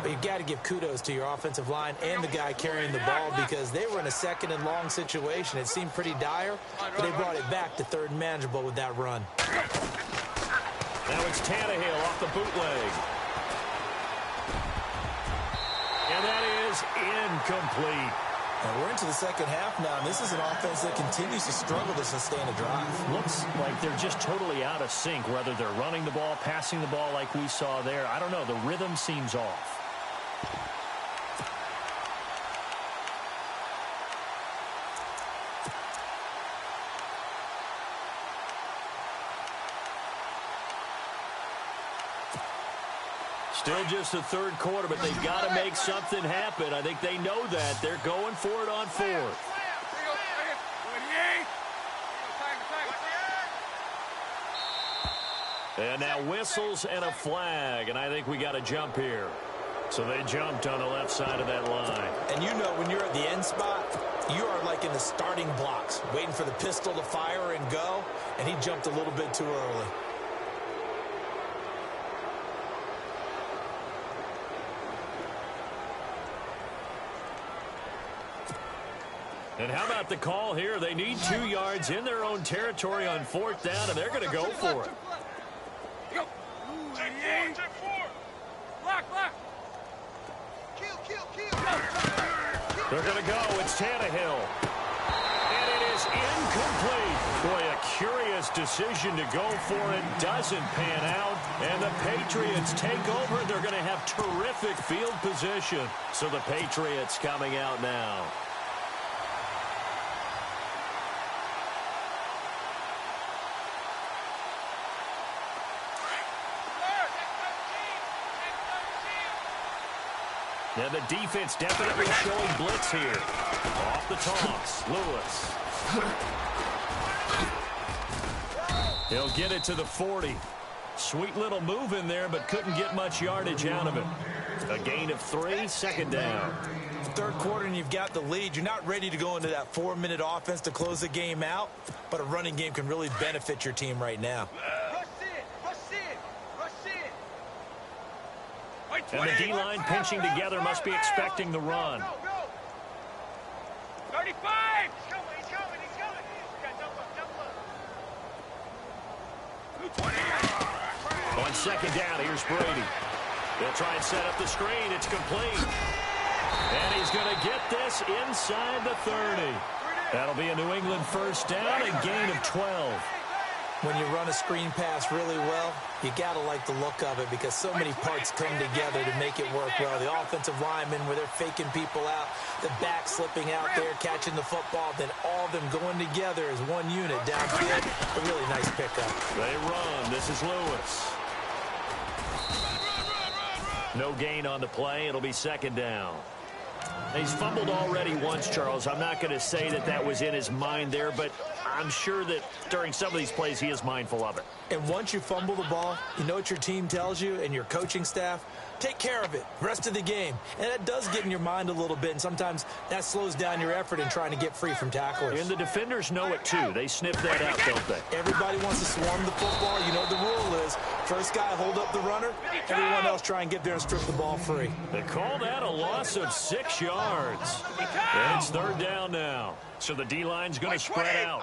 But you've got to give kudos to your offensive line and the guy carrying the ball because they were in a 2nd and long situation. It seemed pretty dire, but they brought it back to 3rd and manageable with that run. Now it's Tannehill off the bootleg. And that is incomplete. And we're into the second half now, and this is an offense that continues to struggle to sustain a drive. Looks like they're just totally out of sync, whether they're running the ball, passing the ball like we saw there. I don't know. The rhythm seems off. Still just the 3rd quarter, but they've got to make something happen. I think they know that. They're going for it on 4th. And now whistles and a flag, and I think we got to jump here. So they jumped on the left side of that line. And you know when you're at the end spot, you are like in the starting blocks, waiting for the pistol to fire and go, and he jumped a little bit too early. And how about the call here? They need 2 yards in their own territory on 4th down, and they're going to go for it. Go. Take 4. Block. Kill. They're going to go. It's Tannehill. And it is incomplete. Boy, a curious decision to go for it. Doesn't pan out. And the Patriots take over. They're going to have terrific field position. So the Patriots coming out now. And the defense definitely showing blitz here. Off the toss, Lewis. He'll get it to the 40. Sweet little move in there, but couldn't get much yardage out of it. A gain of 3, 2nd down. Third quarter and you've got the lead. You're not ready to go into that 4-minute offense to close the game out, but a running game can really benefit your team right now. And the D-line pinching together must be expecting the run. 35! He's coming. On 2nd down, here's Brady. They'll try and set up the screen. It's complete. And he's going to get this inside the 30. That'll be a New England 1st down and gain of 12. When you run a screen pass really well, you got to like the look of it because so many parts come together to make it work well. The offensive linemen where they're faking people out, the back slipping out there, catching the football, then all of them going together as one unit downfield. A really nice pickup. They run. This is Lewis. No gain on the play. It'll be 2nd down. He's fumbled already once, Charles. I'm not going to say that was in his mind there, but I'm sure that during some of these plays he is mindful of it. And once you fumble the ball, you know what your team tells you and your coaching staff? Take care of it rest of the game. And that does get in your mind a little bit, and sometimes that slows down your effort in trying to get free from tacklers. And the defenders know it, too. They sniff that out, don't they? Everybody wants to swarm the football. You know what the rule is. First guy hold up the runner. Everyone else try and get there and strip the ball free. They call that a loss of 6 yards. And it's 3rd down now. So the D-line's going to spread out.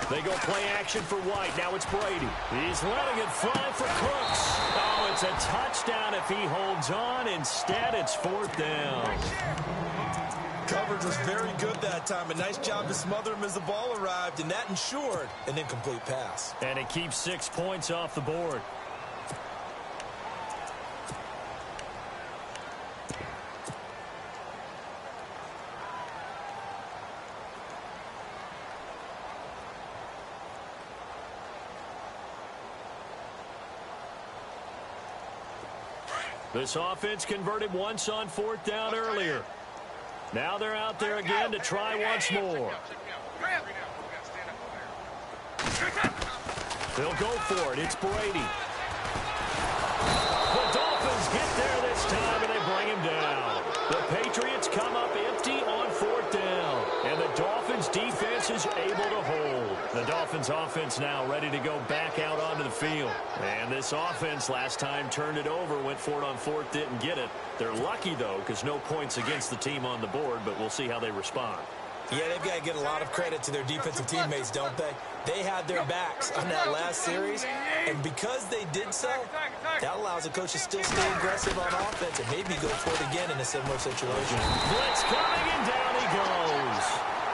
They go play action for White. Now it's Brady. He's letting it fly for Cooks. Oh, it's a touchdown if he holds on. Instead, it's 4th down. Coverage was very good that time. A nice job to smother him as the ball arrived, and that ensured an incomplete pass. And it keeps 6 points off the board. This offense converted once on 4th down earlier. Now they're out there again to try once more. They'll go for it. It's Brady. The Dolphins get there this time, and they bring him down. The Patriots come up empty on 4th down, and the Dolphins defense is able to hold. The Dolphins offense now ready to go back out onto the field. And this offense last time turned it over, went for it on 4th, didn't get it. They're lucky, though, because no points against the team on the board, but we'll see how they respond. Yeah, they've got to get a lot of credit to their defensive teammates, don't they? They had their backs on that last series, and because they did so, that allows the coach to still stay aggressive on offense and maybe go for it again in a similar situation. Blitz coming, and down he goes.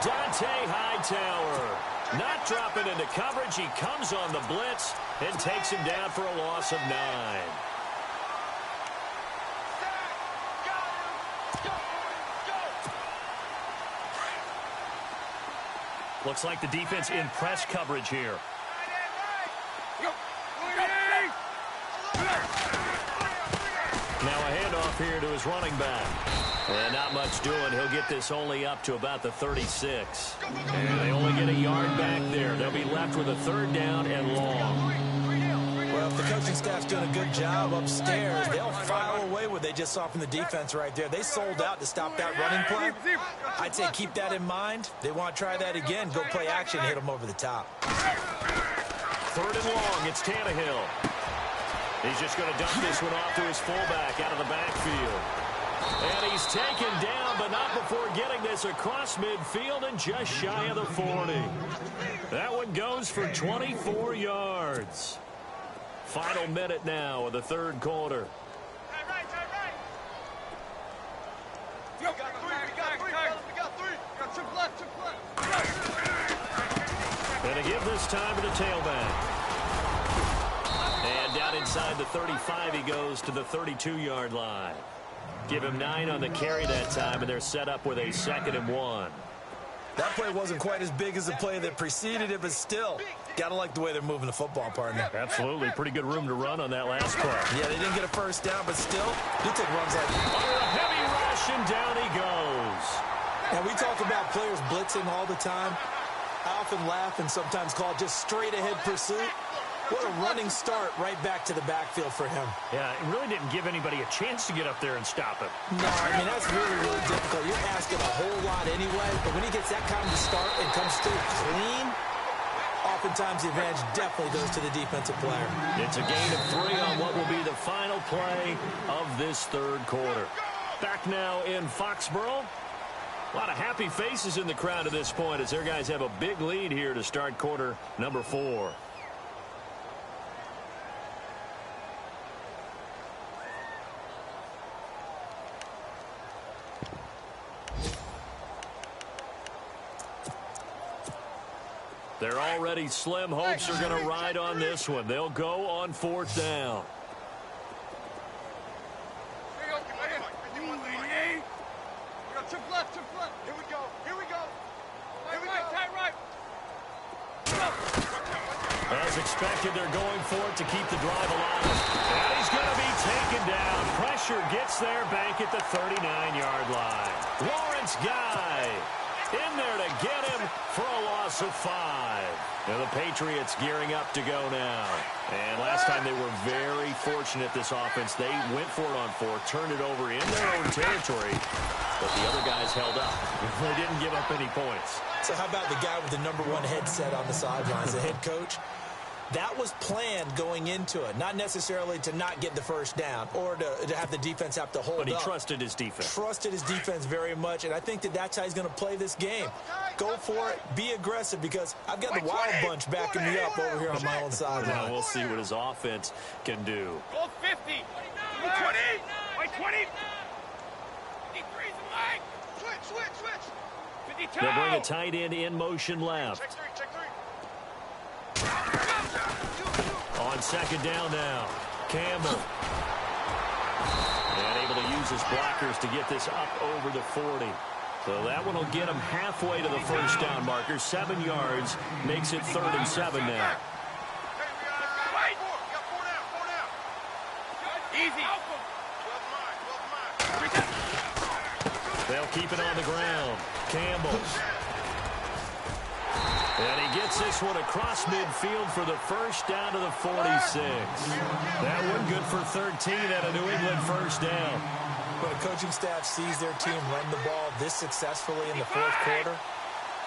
Dante Hightower not dropping into coverage. He comes on the blitz and takes him down for a loss of 9. Looks like the defense in press coverage here. Now a handoff here to his running back. And not much doing. He'll get this only up to about the 36. And they only get a yard back there. They'll be left with a 3rd down and long. Well, if the coaching staff's doing a good job upstairs, they'll file away what they just saw from the defense right there. They sold out to stop that running play. I'd say keep that in mind. They want to try that again. Go play action and hit them over the top. 3rd and long. It's Tannehill. He's just going to dump this one off to his fullback out of the backfield. And he's taken down, but not before getting this across midfield and just shy of the 40. That one goes for 24 yards. Final minute now of the third quarter. And to give this time to the tailback. And down inside the 35 he goes to the 32-yard line. Give him 9 on the carry that time, and they're set up with a 2nd and 1. That play wasn't quite as big as the play that preceded it, but still, got to like the way they're moving the football, partner. Absolutely. Pretty good room to run on that last play. Yeah, they didn't get a first down, but still, you take runs like that. Under a heavy rush, and down he goes. And we talk about players blitzing all the time. I often laugh and sometimes call it just straight-ahead pursuit. What a running start right back to the backfield for him. Yeah, it really didn't give anybody a chance to get up there and stop him. No, I mean, that's really, really difficult. You're asking a whole lot anyway, but when he gets that kind of start and comes through clean, oftentimes the advantage definitely goes to the defensive player. It's a gain of 3 on what will be the final play of this third quarter. Back now in Foxborough. A lot of happy faces in the crowd at this point as their guys have a big lead here to start quarter number 4. They're already slim hopes are going to ride on this one. They'll go on 4th down. As expected, they're going for it to keep the drive alive. And he's going to be taken down. Pressure gets there back at the 39-yard line. Lawrence Guy in there to get him for a loss of 5. Now the Patriots gearing up to go now. And last time they were very fortunate, this offense. They went for it on 4, turned it over in their own territory, but the other guys held up. They didn't give up any points. So how about the guy with the number 1 headset on the sidelines, the head coach? That was planned going into it, not necessarily to not get the first down or to have the defense have to hold up. But he trusted his defense. Trusted his defense very much, and I think that's how he's going to play this game. Go for it, be aggressive, because I've got the wild bunch backing me up over here on my own sideline. Well, we'll see what his offense can do. Go 50. 20. 20. 53's the leg. Switch. 52. They'll bring a tight end in motion left. Check 3. On 2nd down now, Campbell. And able to use his blockers to get this up over the 40. So that one will get him halfway to the first down marker. 7 yards makes it 3rd and 7 now. Easy. They'll keep it on the ground. Campbell. And he gets this one across midfield for the first down to the 46. That one good for 13 at a New England first down. When a coaching staff sees their team run the ball this successfully in the 4th quarter,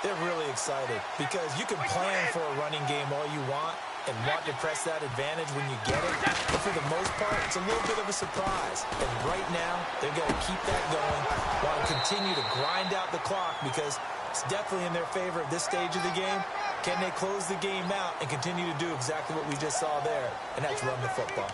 they're really excited because you can plan for a running game all you want and want to press that advantage when you get it. But for the most part, it's a little bit of a surprise. And right now, they're going to keep that going while continue to grind out the clock because it's definitely in their favor at this stage of the game. Can they close the game out and continue to do exactly what we just saw there? And that's run the football.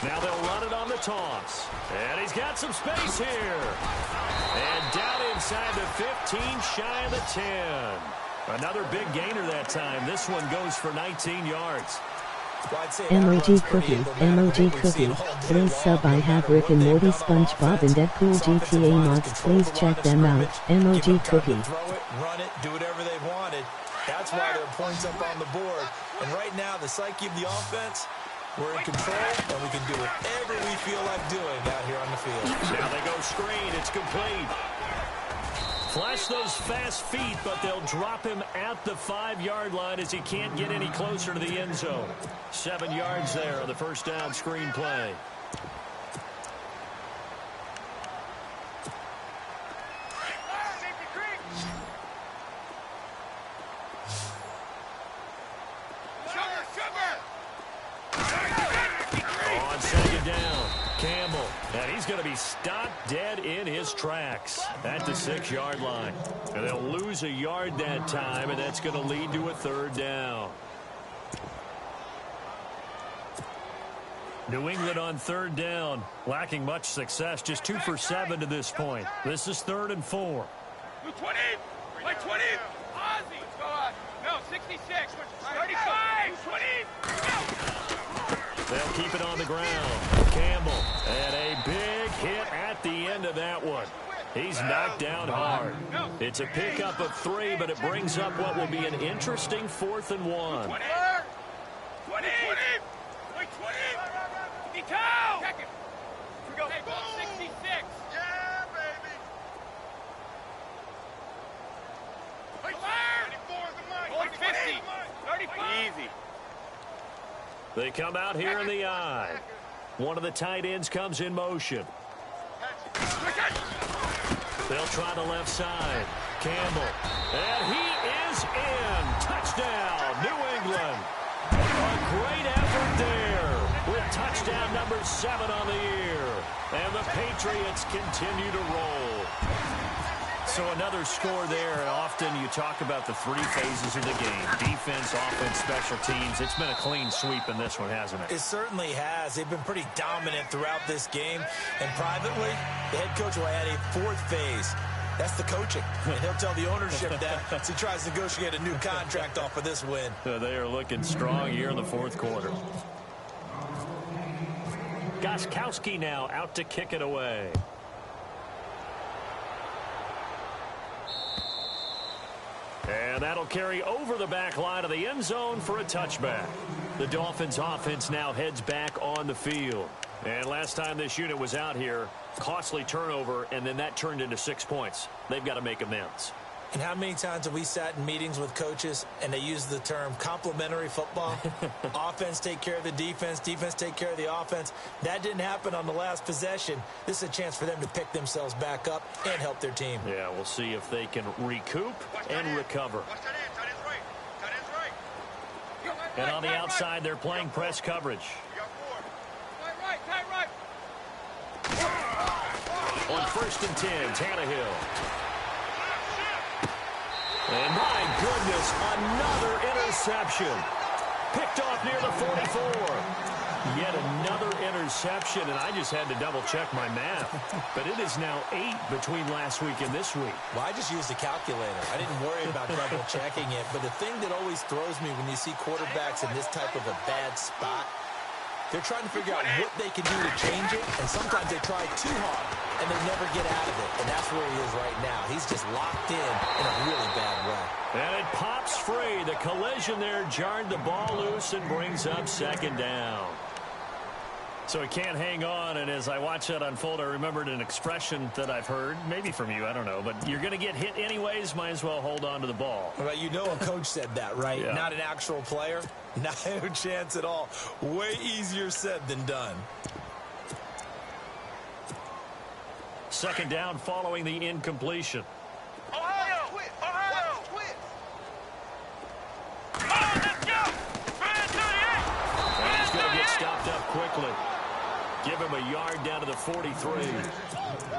Now they'll run it on the toss. And he's got some space here. And down inside the 15, shy of the 10. Another big gainer that time. This one goes for 19 yards. MOG Cookie, MOG Cookie. Please sub. I have Rick and Morty, SpongeBob, and Deadpool GTA mods. Please check them out. MOG Cookie. Throw it, run it, do whatever they wanted. That's why there are points up on the board. And right now, the psyche of the offense, We're in control, and we can do whatever we feel like doing out here on the field. Now they go screen. It's complete. Flash those fast feet, but they'll drop him at the 5-yard line as he can't get any closer to the end zone. 7 yards there on the first down screen play. On second down, Campbell, and he's going to be stopped dead in his tracks at the 6-yard line. And they'll lose a yard that time, and that's going to lead to a third down. New England on third down, lacking much success, just 2 for 7 to this point. This is 3rd and 4. 20, play 20. Ozzy, go on. No, 66, 35, 20. They'll keep it on the ground. Campbell, and a big hit at the end of that one. He's knocked down hard. It's a pickup of 3, but it brings up what will be an interesting 4th and 1. 20, 20, 20, 52. Check it. We go. Hey, 66. Yeah, baby. 34 is the money. 50. 35. Easy. They come out here in the I. One of the tight ends comes in motion. They'll try the left side. Campbell. And he is in. Touchdown, New England. A great effort there with touchdown number 7 on the year. And the Patriots continue to roll. So another score there, and often you talk about the 3 phases of the game. Defense, offense, special teams. It's been a clean sweep in this one, hasn't it? It certainly has. They've been pretty dominant throughout this game. And privately, the head coach will add a 4th phase. That's the coaching. And he'll tell the ownership that as he tries to negotiate a new contract off of this win. So they are looking strong here in the 4th quarter. Gostkowski now out to kick it away. And that'll carry over the back line of the end zone for a touchback. The Dolphins offense now heads back on the field. And last time this unit was out here, costly turnover, and then that turned into 6 points. They've got to make amends. And how many times have we sat in meetings with coaches and they use the term complementary football? Offense take care of the defense, defense take care of the offense. That didn't happen on the last possession. This is a chance for them to pick themselves back up and help their team. Yeah, we'll see if they can recoup and recover. And on the outside, they're playing press coverage. On 1st and 10, Tannehill. And my goodness, another interception. Picked off near the 44. Yet another interception, and I just had to double-check my math. But it is now 8 between last week and this week. Well, I just used a calculator. I didn't worry about double-checking it. But the thing that always throws me when you see quarterbacks in this type of a bad spot, they're trying to figure out what they can do to change it, and sometimes they try too hard, and they never get out of it. And that's where he is right now. He's just locked in a really bad way. And it pops free. The collision there jarred the ball loose and brings up 2nd down. So he can't hang on, and as I watch that unfold, I remembered an expression that I've heard, maybe from you, I don't know, but you're going to get hit anyways, might as well hold on to the ball. Well, you know a coach said that, right? Yeah. Not an actual player. No chance at all. Way easier said than done. 2nd down following the incompletion. Ohio! Ohio! Oh, let's go! And he's going to get stopped up quickly. Give him a yard down to the 43.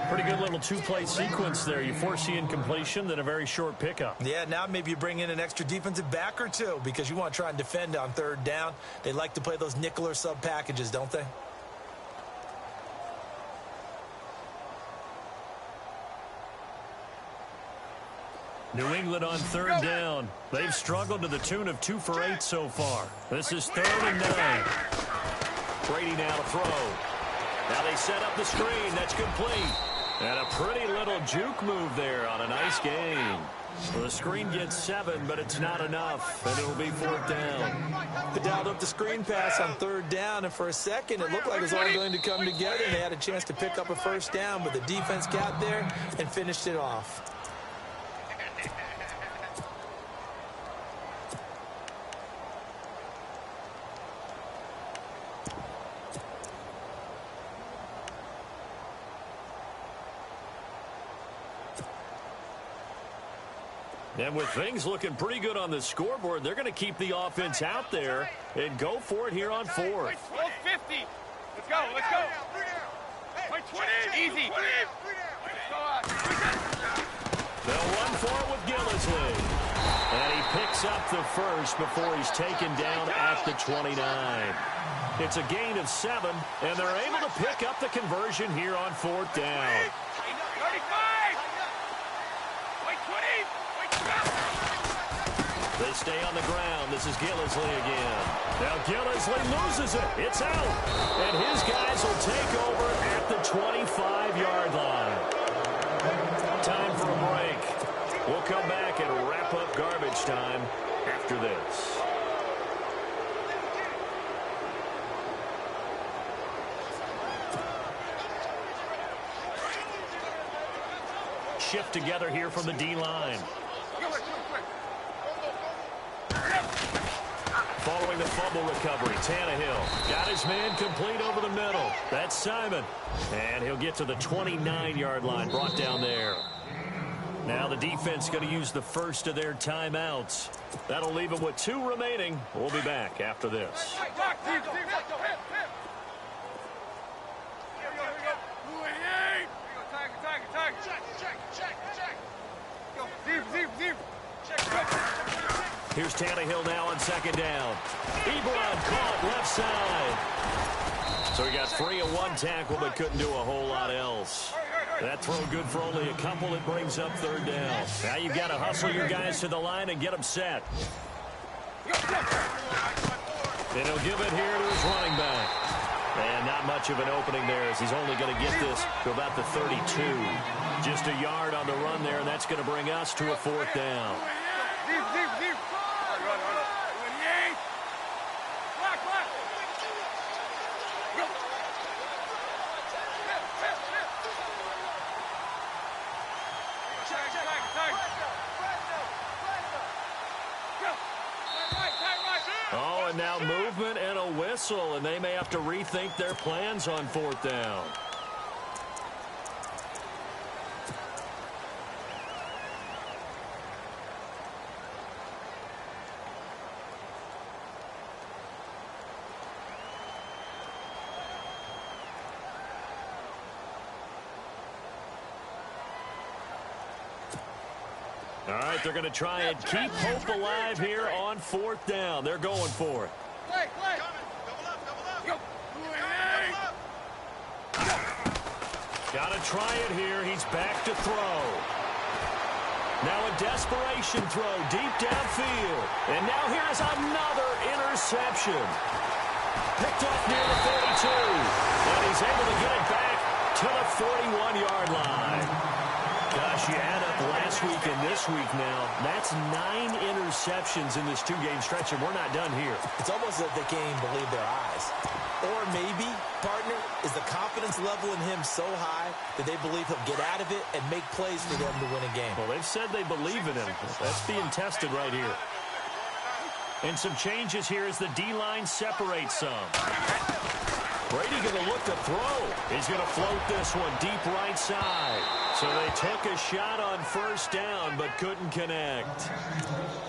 Pretty good little 2-play sequence there. You force the incompletion, then a very short pickup. Yeah, now maybe you bring in an extra defensive back or 2 because you want to try and defend on 3rd down. They like to play those nickel or sub packages, don't they? New England on 3rd down. They've struggled to the tune of 2 for 8 so far. This is 3rd and 9. Brady now to throw. Now they set up the screen. That's complete. And a pretty little juke move there on a nice game. Well, the screen gets 7, but it's not enough, and it'll be 4th down. They dialed up the screen pass on 3rd down, and for a second, it looked like it was all going to come together, and they had a chance to pick up a 1st down, but the defense got there and finished it off. And with things looking pretty good on the scoreboard, they're going to keep the offense out there and go for it here on 4th. 50. Let's go. Let's go. 20. Easy. They'll run for it with Gillisley. And he picks up the first before he's taken down at the 29. It's a gain of 7, and they're able to pick up the conversion here on 4th down. 35. They stay on the ground. This is Gillisley again. Now Gillisley loses it. It's out. And his guys will take over at the 25-yard line. Time for a break. We'll come back and wrap up garbage time after this. Shift together here from the D-line. Following the fumble recovery, Tannehill got his man complete over the middle. That's Simon. And he'll get to the 29-yard line, brought down there. Now the defense going to use the first of their timeouts. That'll leave them with 2 remaining. We'll be back after this. Here's Tannehill now on 2nd down. Ebron caught left side. So he got free of 1 tackle but couldn't do a whole lot else. That throw good for only a couple. It brings up 3rd down. Now you've got to hustle your guys to the line and get them set. And he'll give it here to his running back. And not much of an opening there as he's only going to get this to about the 32. Just a yard on the run there, and that's going to bring us to a 4th down. Oh, and now movement and a whistle, and they may have to rethink their plans on 4th down. All right, they're going to try and keep hope alive here on 4th down. They're going for it. Got to try it here. He's back to throw. Now a desperation throw deep downfield. And now here's another interception. Picked off near the 42. And he's able to get it back to the 41-yard line. Gosh, you add up last week and this week now. That's 9 interceptions in this 2-game stretch, and we're not done here. It's almost like they can't even believe their eyes. Or maybe, partner, is the confidence level in him so high that they believe he'll get out of it and make plays for them to win a game. Well, they've said they believe in him. That's being tested right here. And some changes here as the D-line separates some. Brady going to look to throw. He's going to float this one deep right side. So they took a shot on 1st down but couldn't connect.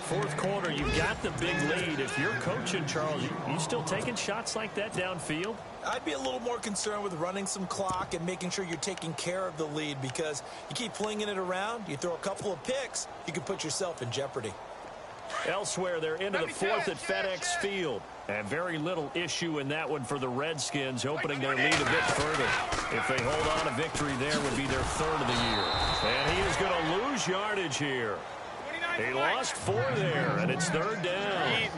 4th quarter, you've got the big lead. If you're coaching, Charles, you still taking shots like that downfield? I'd be a little more concerned with running some clock and making sure you're taking care of the lead, because you keep flinging it around, you throw a couple of picks, you can put yourself in jeopardy. Elsewhere, they're into the 4th at FedEx Field. And very little issue in that one for the Redskins, opening their lead a bit further. If they hold on, a victory there would be their 3rd of the year. And he is going to lose yardage here. He lost 4 there, and it's 3rd down.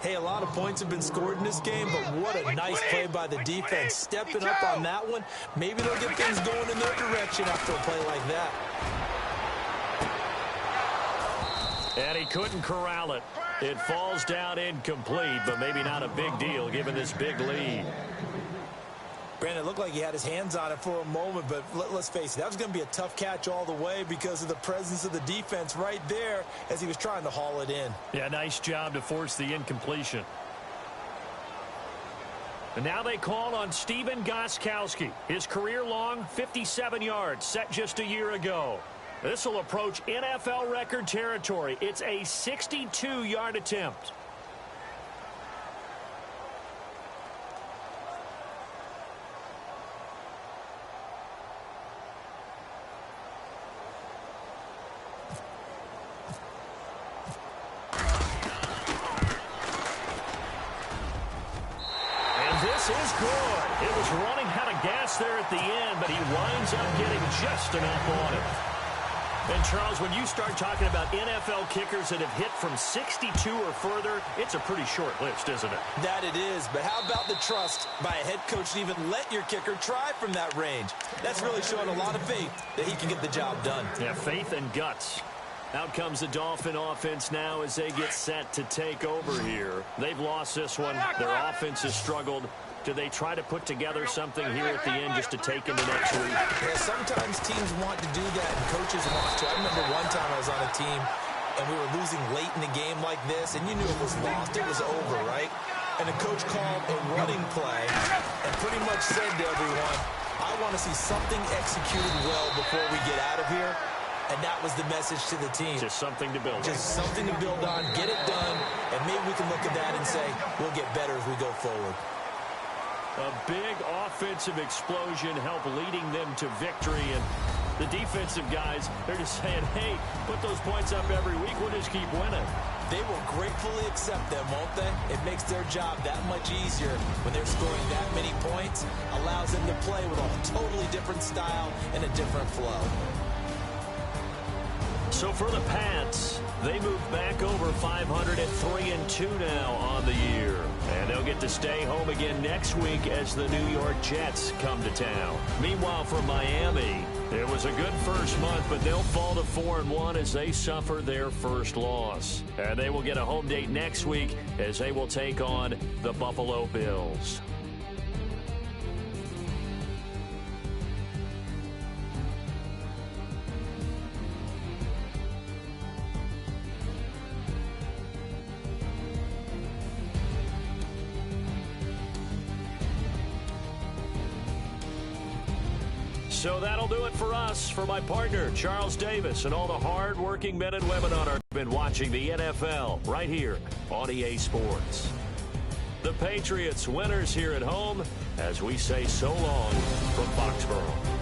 Hey, a lot of points have been scored in this game, but what a nice play by the defense. Stepping up on that one. Maybe they'll get things going in their direction after a play like that. And he couldn't corral it. It falls down incomplete, but maybe not a big deal given this big lead. Brandon, it looked like he had his hands on it for a moment, but let's face it, that was going to be a tough catch all the way because of the presence of the defense right there as he was trying to haul it in. Yeah, nice job to force the incompletion. And now they call on Stephen Gostkowski. His career-long 57 yards set just a year ago. This will approach NFL record territory. It's a 62-yard attempt. This is good. It was running out of gas there at the end, but he winds up getting just enough on it. And, Charles, when you start talking about NFL kickers that have hit from 62 or further, it's a pretty short list, isn't it? That it is, but how about the trust by a head coach to even let your kicker try from that range? That's really showing a lot of faith that he can get the job done. Yeah, faith and guts. Out comes the Dolphin offense now as they get set to take over here. They've lost this one. Their offense has struggled. Do they try to put together something here at the end just to take into next week? Yeah, sometimes teams want to do that, and coaches want to. I remember one time I was on a team, and we were losing late in the game like this, and you knew it was lost. It was over, right? And the coach called a running play and pretty much said to everyone, I want to see something executed well before we get out of here. And that was the message to the team. Just something to build on. Just something to build on, get it done, and maybe we can look at that and say, we'll get better as we go forward. A big offensive explosion helped leading them to victory. And the defensive guys, they're just saying, hey, put those points up every week. We'll just keep winning. They will gratefully accept them, won't they? It makes their job that much easier when they're scoring that many points. Allows them to play with a totally different style and a different flow. So for the Pats, they move back over 500 at 3-2 now on the year. And they'll get to stay home again next week as the New York Jets come to town. Meanwhile, for Miami, it was a good first month, but they'll fall to 4-1 as they suffer their first loss. And they will get a home date next week as they will take on the Buffalo Bills. So that'll do it for us. For my partner, Charles Davis, and all the hard-working men and women on our been watching the NFL right here on EA Sports. The Patriots winners here at home as we say so long from Foxborough.